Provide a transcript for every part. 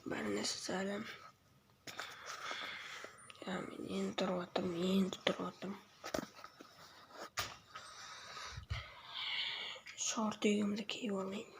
Бәріне сәлем. Мен енді тұрып отырмын. Шорт үйімді киіп алайын.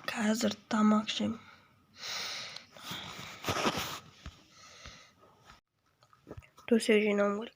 Қазір тамақ жеймін. Төсек жинауым керек.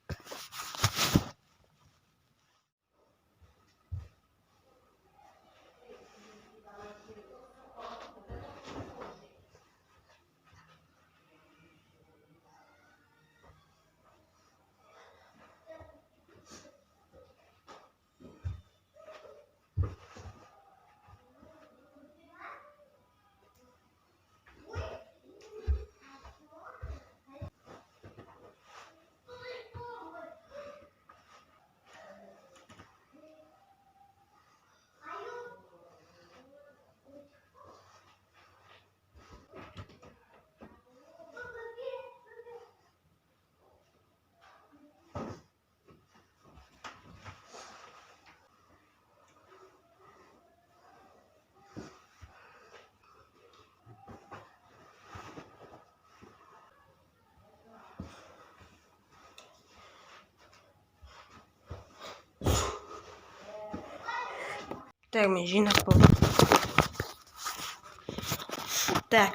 Так,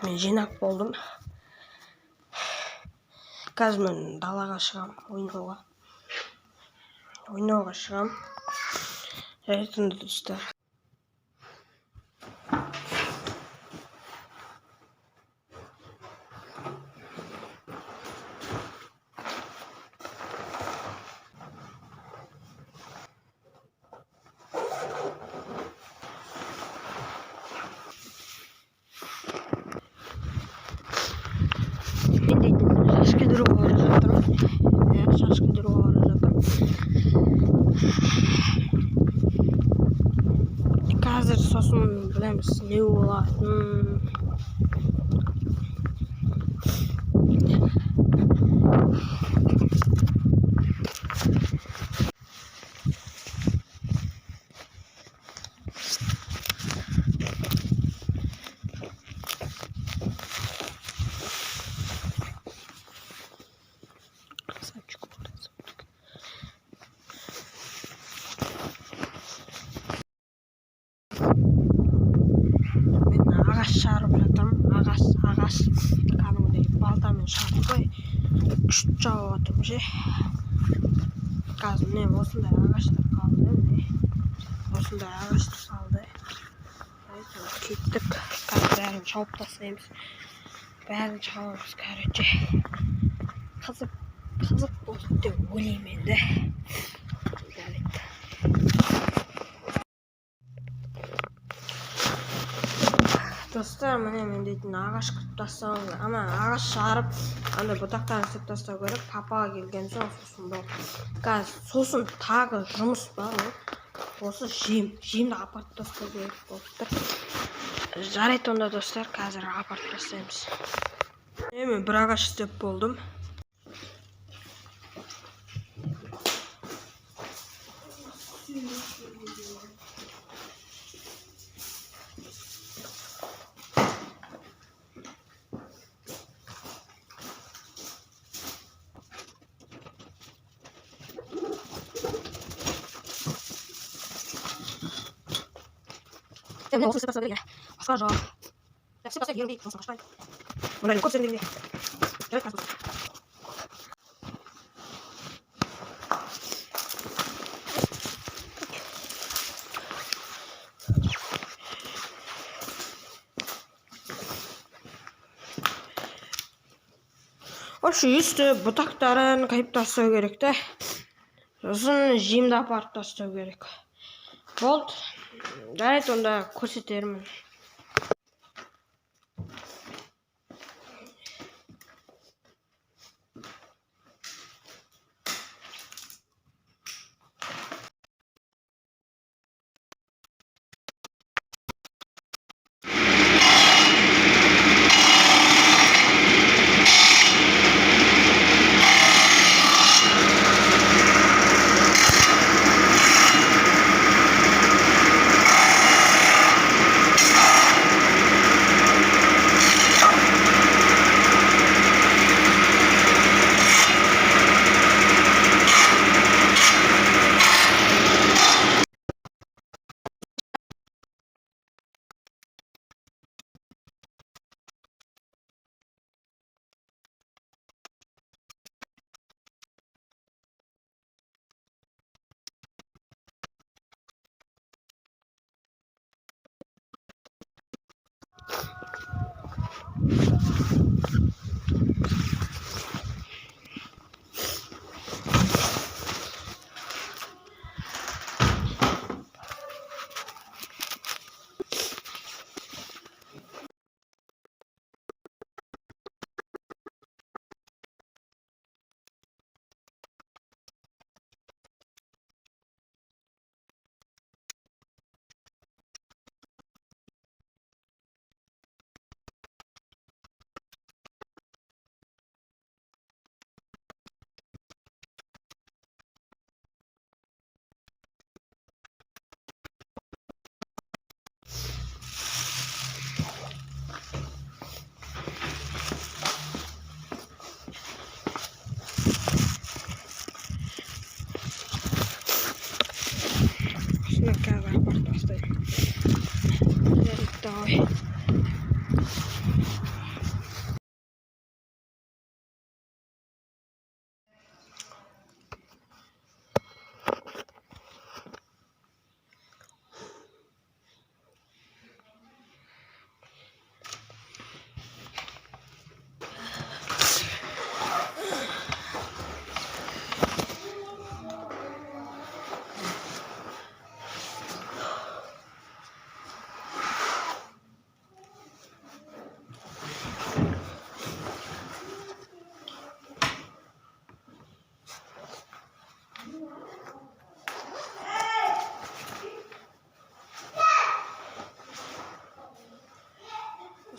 мен жинап болдым. Қазір мен далаға шығам, ойнауға шығам. Жарайтынды достар. Қазір сосын білеміз не болатынын. Ағаш шарып жатырмын. Ағаш кәдімгідей балтамен шарпай күшті жауып жатырмын ше. Қазір міне осындай ағаштар қалды. Осындай ағаштар қалды. Кеттік. Қазір бәрін шауып тастаймыз. Бәрін шауамыз, короче. Қызық болды деп ойлаймын енді. Достар, міне мен дейтін ағаш қырып тастауым керек. Ана ағаш жарып, анда бұтақтарын істеп тастау керек. Папаға келген соң сосын бұл. Қазір сосын тағы жұмыс бар. Осы жемді апарып тастау керек болып тұр. Жарайды онда достар, қазір апарып тастаймыз. Мен бір ағаш істеп болдым. Sen ne olsun istersen söyle. Başka acaba. Hepsi başka yerim değil. Nasıl başka? Bunların kopsun değil mi? Evet, nasıl? Şu üstü бұтақтарын қайып тастау керек те. Сосын жемді апарып тастау керек. Болды. Жарайды, онда көрсетермін.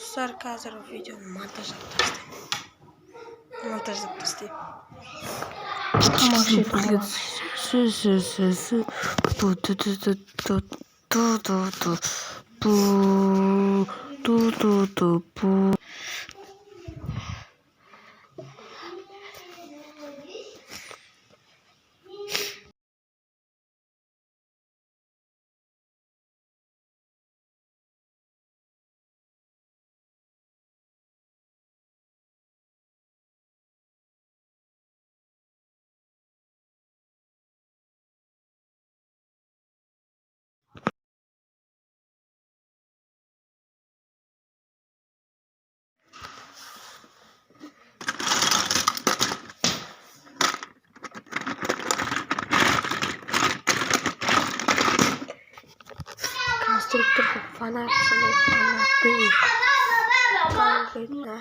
Dostlar, қазір видеоны монтаждап тастаймын. Конструктор фанат, конкретно.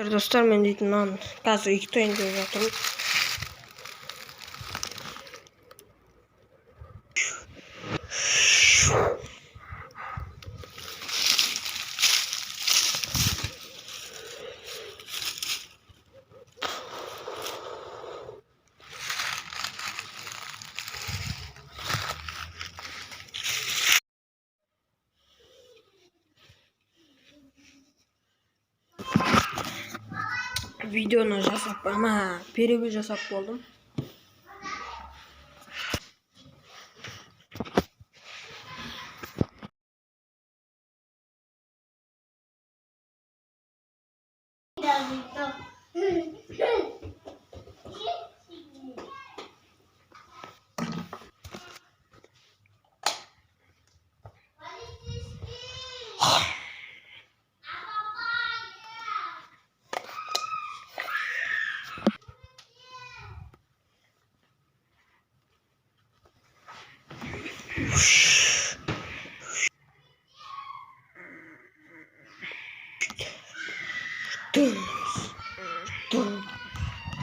Достар, мен дейтін нан қазір 2 тойын деп жатырмын. видеоны жасап, перебіл жасап болдым.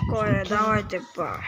Коля, давайте по.